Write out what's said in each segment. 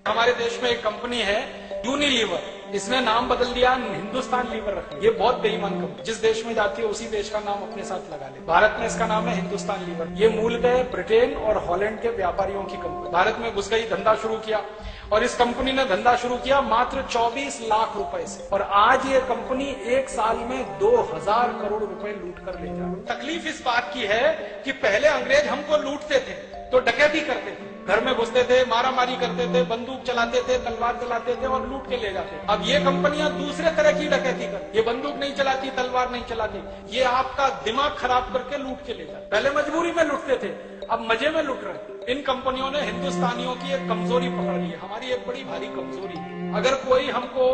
हमारे देश में एक कंपनी है यूनिलीवर, इसने नाम बदल दिया हिंदुस्तान लीवर रख लिया। ये बहुत बेईमान कंपनी, जिस देश में जाती है उसी देश का नाम अपने साथ लगा ले। भारत में इसका नाम है हिंदुस्तान लीवर। ये मूलतः ब्रिटेन और हॉलैंड के व्यापारियों की कंपनी। भारत में घुस गई, धंधा शुरू किया, और इस कंपनी ने धंधा शुरू किया मात्र 24 लाख रुपए से, और आज ये कंपनी एक साल में 2000 करोड़ रुपए लूट कर ले जा रही है। तकलीफ इस बात की है कि पहले अंग्रेज हमको लूटते थे तो डकैती करते थे, घर में घुसते थे, मारामारी करते थे, बंदूक चलाते थे, तलवार चलाते थे और लूट के ले जाते थे। अब ये कंपनियां दूसरे तरह की डकैती कर, ये बंदूक नहीं चलाती, तलवार नहीं चलाती, ये आपका दिमाग खराब करके लूट के ले जाते। पहले मजबूरी में लूटते थे, अब मजे में लूट रहे हैं। इन कंपनियों ने हिंदुस्तानियों की एक कमजोरी पकड़ ली है, हमारी एक बड़ी भारी कमजोरी है। अगर कोई हमको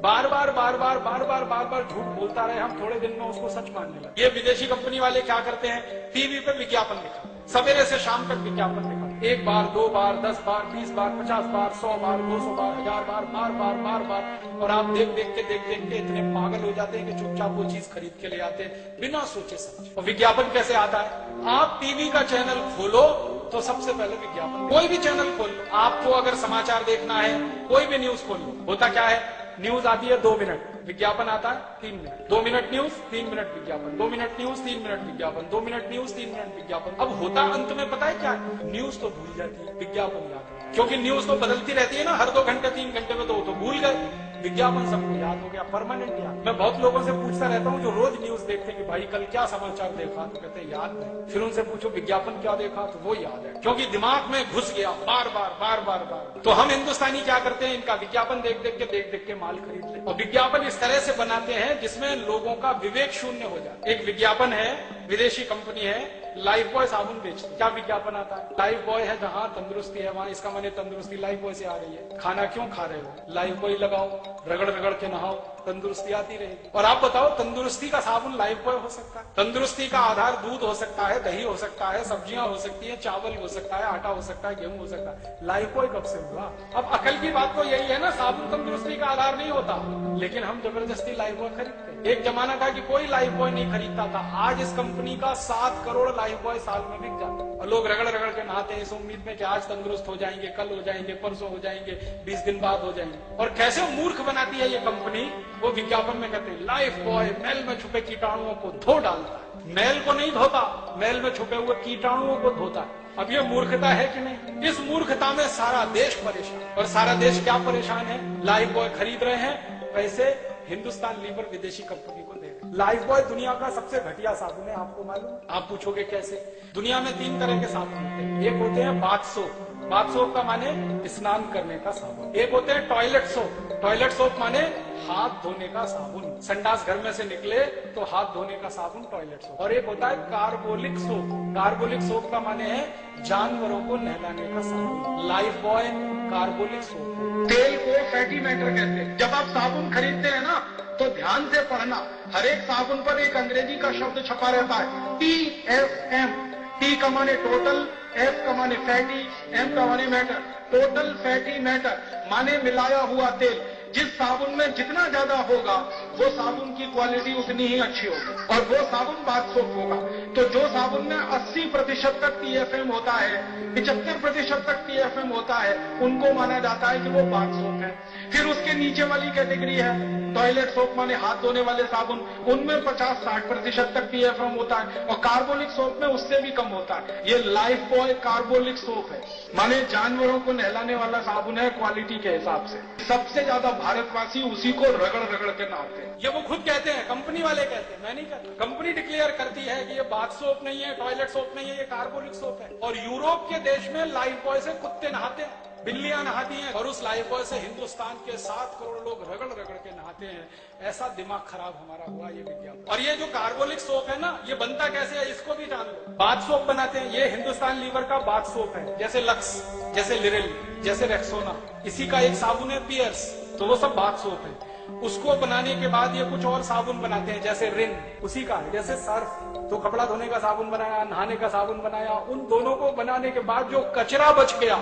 बार बार झूठ बोलता रहे, हम थोड़े दिन में उसको सच मानने लगे। ये विदेशी कंपनी वाले क्या करते हैं, टीवी पे विज्ञापन दिखा, सवेरे से शाम तक विज्ञापन दिखा, 1 बार 2 बार 10 बार 20 बार 50 बार 100 बार 200 बार 1000 बार बार, और आप देख देख के इतने पागल हो जाते हैं कि चुपचाप वो चीज खरीद के ले आते हैं बिना सोचे समझे। और विज्ञापन कैसे आता है, आप टीवी का चैनल खोलो तो सबसे पहले विज्ञापन, कोई भी चैनल खोल लो। आपको अगर समाचार देखना है, कोई भी न्यूज खोल लो, होता क्या है, न्यूज आती है 2 मिनट, विज्ञापन आता है 3 मिनट, 2 मिनट न्यूज 3 मिनट विज्ञापन, 2 मिनट न्यूज 3 मिनट विज्ञापन, 2 मिनट न्यूज 3 मिनट विज्ञापन। अब होता अंत में पता है क्या, न्यूज तो भूल जाती है, विज्ञापन याद है, क्योंकि न्यूज तो बदलती रहती है ना, हर 2 घंटे 3 घंटे में तो भूल गए, विज्ञापन सबको याद हो गया, परमानेंट याद। मैं बहुत लोगों से पूछता रहता हूँ जो रोज न्यूज देखते हैं कि भाई कल क्या समाचार देखा, तो कहते हैं याद नहीं। फिर उनसे पूछो विज्ञापन क्या देखा, तो वो याद है, क्योंकि दिमाग में घुस गया बार बार। तो हम हिंदुस्तानी क्या करते हैं, इनका विज्ञापन देख देख के माल खरीद ले, और विज्ञापन इस तरह से बनाते हैं जिसमें लोगों का विवेक शून्य हो जाए। एक विज्ञापन है, विदेशी कंपनी है, लाइफ बॉय साबुन बेचती। क्या विज्ञापन आता है, लाइफ बॉय है, जहां तंदुरुस्ती है वहां, इसका माने तंदुरुस्ती लाइफ बॉय से आ रही है। खाना क्यों खा रहे हो, लाइफ बॉय लगाओ, रगड़ के नहाओ, तंदुरुस्ती आती रहेगी। और आप बताओ, तंदुरुस्ती का साबुन लाइफ बॉय हो सकता है? तंदुरुस्ती का आधार दूध हो सकता है, दही हो सकता है, सब्जियां हो सकती है, चावल हो सकता है, आटा हो सकता है, गेहूं हो सकता है, लाइफ बॉय कब से हुआ? अब अकल की बात तो यही है ना, साबुन तंदुरुस्ती का आधार नहीं होता, लेकिन हम जबरदस्ती लाइफ बॉय खरीदते। एक जमाना था कि कोई लाइफ बॉय नहीं खरीदता था, आज इस कंपनी का 7 करोड़ लाइफ बॉय साल में बिक जाता है, और लोग रगड़ के नहाते हैं इस उम्मीद में कि आज तंदुरुस्त हो जाएंगे, कल हो जाएंगे, परसों हो जाएंगे, 20 दिन बाद हो जाएंगे। और कैसे मूर्ख बनाती है ये कंपनी, वो विज्ञापन में कहते हैं लाइफ बॉय मैल में छुपे कीटाणुओं को धो डालता है। मैल को नहीं धोता, मैल में छुपे हुए कीटाणुओं को धोता है। अब ये मूर्खता है कि नहीं? इस मूर्खता में सारा देश परेशान, और सारा देश क्या परेशान है, लाइफ बॉय खरीद रहे हैं, पैसे हिंदुस्तान लीवर विदेशी कंपनी को दे रहे। लाइफ बॉय दुनिया का सबसे घटिया साबुन है, आपको मालूम? आप पूछोगे कैसे? दुनिया में 3 तरह के साबुन होते हैं। एक होते हैं बाथ सोप, बाथ सोप का माने स्नान करने का साबुन। एक होते हैं टॉयलेट सोप, टॉयलेट सोप माने हाथ धोने का साबुन, संडास घर में से निकले तो हाथ धोने का साबुन टॉयलेट सोप। और एक होता है कार्बोलिक सोप, कार्बोलिक सोप का माने है जानवरों को नहलाने का साबुन, लाइफ बॉय कार्बोलिक सोप। तेल को फैटी मैटर कहते हैं। जब आप साबुन खरीदते हैं ना, तो ध्यान से पढ़ना, हर एक साबुन पर एक अंग्रेजी का शब्द छपा रहता है, TFM। T का माने टोटल, F का माने फैटी, M का माने मैटर, टोटल फैटी मैटर माने मिलाया हुआ तेल। जिस साबुन में जितना ज्यादा होगा वो साबुन की क्वालिटी उतनी ही अच्छी होगी, और वो साबुन बाथ सोप होगा। तो जो साबुन में 80% तक TFM होता है, 75% तक TFM होता है, उनको माना जाता है कि वो बाथ सोप है। फिर उसके नीचे वाली कैटेगरी है टॉयलेट सोप माने हाथ धोने वाले साबुन, उनमें 50-60% तक TFM होता है, और कार्बोलिक सोप में उससे भी कम होता है। ये लाइफ बॉय कार्बोलिक सोप है, माने जानवरों को नहलाने वाला साबुन है क्वालिटी के हिसाब से। सबसे ज्यादा भारतवासी उसी को रगड़ के नहाते हैं। ये वो खुद कहते हैं, कंपनी वाले कहते हैं, मैं नहीं कहता। कंपनी डिक्लेयर करती है कि ये बाथ सोप नहीं है, टॉयलेट सोप नहीं है, ये कार्बोलिक सोप है। और यूरोप के देश में लाइफ बॉय से कुत्ते नहाते हैं, बिल्लियां नहाती हैं, और उस लाइफ बॉय से हिंदुस्तान के 7 करोड़ लोग रगड़ के नहाते हैं। ऐसा दिमाग खराब हमारा हुआ ये विज्ञापन। और ये जो कार्बोलिक सोप है ना, ये बनता कैसे है इसको भी जान लो। बाथ सोप बनाते हैं, ये हिंदुस्तान लीवर का बाथ सोप है, जैसे लक्स, जैसे लिरिल, जैसे रेक्सोना। इसी का एक साबुन है पियर्स, तो वो सब बाथ सोप है। उसको बनाने के बाद ये कुछ और साबुन बनाते हैं, जैसे रिन, उसी का है, जैसे सर्फ, तो कपड़ा धोने का साबुन बनाया, नहाने का साबुन बनाया। उन दोनों को बनाने के बाद जो कचरा बच गया,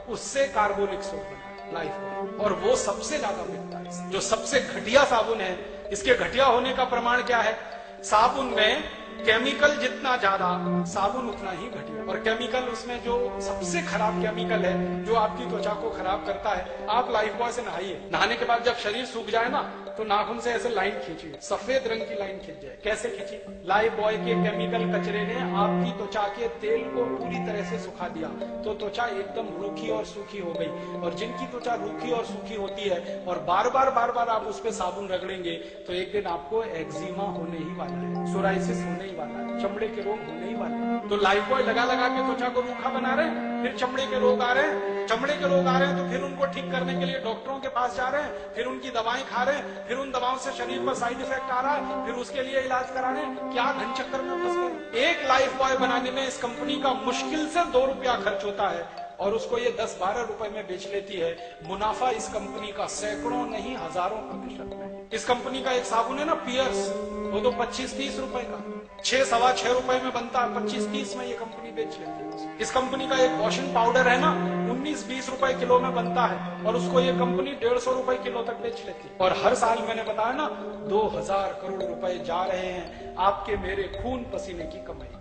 उससे कार्बोलिक सोप बना लाइफ बॉय, और वो सबसे ज्यादा बिकता है। जो सबसे घटिया साबुन है, इसके घटिया होने का प्रमाण क्या है, साबुन में केमिकल जितना ज्यादा साबुन उतना ही घटिया। और केमिकल उसमें जो सबसे खराब केमिकल है जो आपकी त्वचा को खराब करता है, आप लाइफ बॉय से नहाइए, नहाने के बाद जब शरीर सूख जाए ना तो नाखून से ऐसे लाइन खींचिए, सफेद रंग की लाइन खींच जाए। कैसे खींची? लाइफ बॉय के केमिकल कचरे ने आपकी त्वचा के तेल को पूरी तरह से सुखा दिया, तो त्वचा एकदम रूखी और सूखी हो गई। और जिनकी त्वचा रूखी और सूखी होती है और बार बार आप उस पे साबुन रगड़ेंगे तो एक दिन आपको एक्जिमा होने ही वाला है, सोराइसिस होने ही वाला है, चमड़े के रोग होने ही वाले हैं। तो लाइफ बॉय लगा के त्वचा को रूखा बना रहे हैं, फिर चमड़े के रोग आ रहे हैं, चमड़े के रोग आ रहे हैं तो फिर उनको ठीक करने के लिए डॉक्टरों के पास जा रहे हैं, फिर उनकी दवाएं खा रहे हैं, फिर उन दवाओं से शरीर पर साइड इफेक्ट आ रहा है, फिर उसके लिए इलाज करा रहे हैं। क्या घन चक्कर में फंस गए। एक लाइफ बॉय बनाने में इस कंपनी का मुश्किल से 2 रुपया खर्च होता है और उसको ये 10-12 रुपए में बेच लेती है। मुनाफा इस कंपनी का सैकड़ों नहीं हजारों प्रतिशत में। इस कंपनी का एक साबुन है ना पियर्स, वो तो 25-30 रुपए का, 6-6.25 रुपए में बनता है, 25-30 में ये कंपनी बेच लेती है। इस कंपनी का एक वॉशिंग पाउडर है ना 19-20 रुपए किलो में बनता है और उसको ये कंपनी 150 रुपए किलो तक बेच लेती है। और हर साल मैंने बताया ना 2000 करोड़ रुपए जा रहे हैं आपके मेरे खून पसीने की कमाई।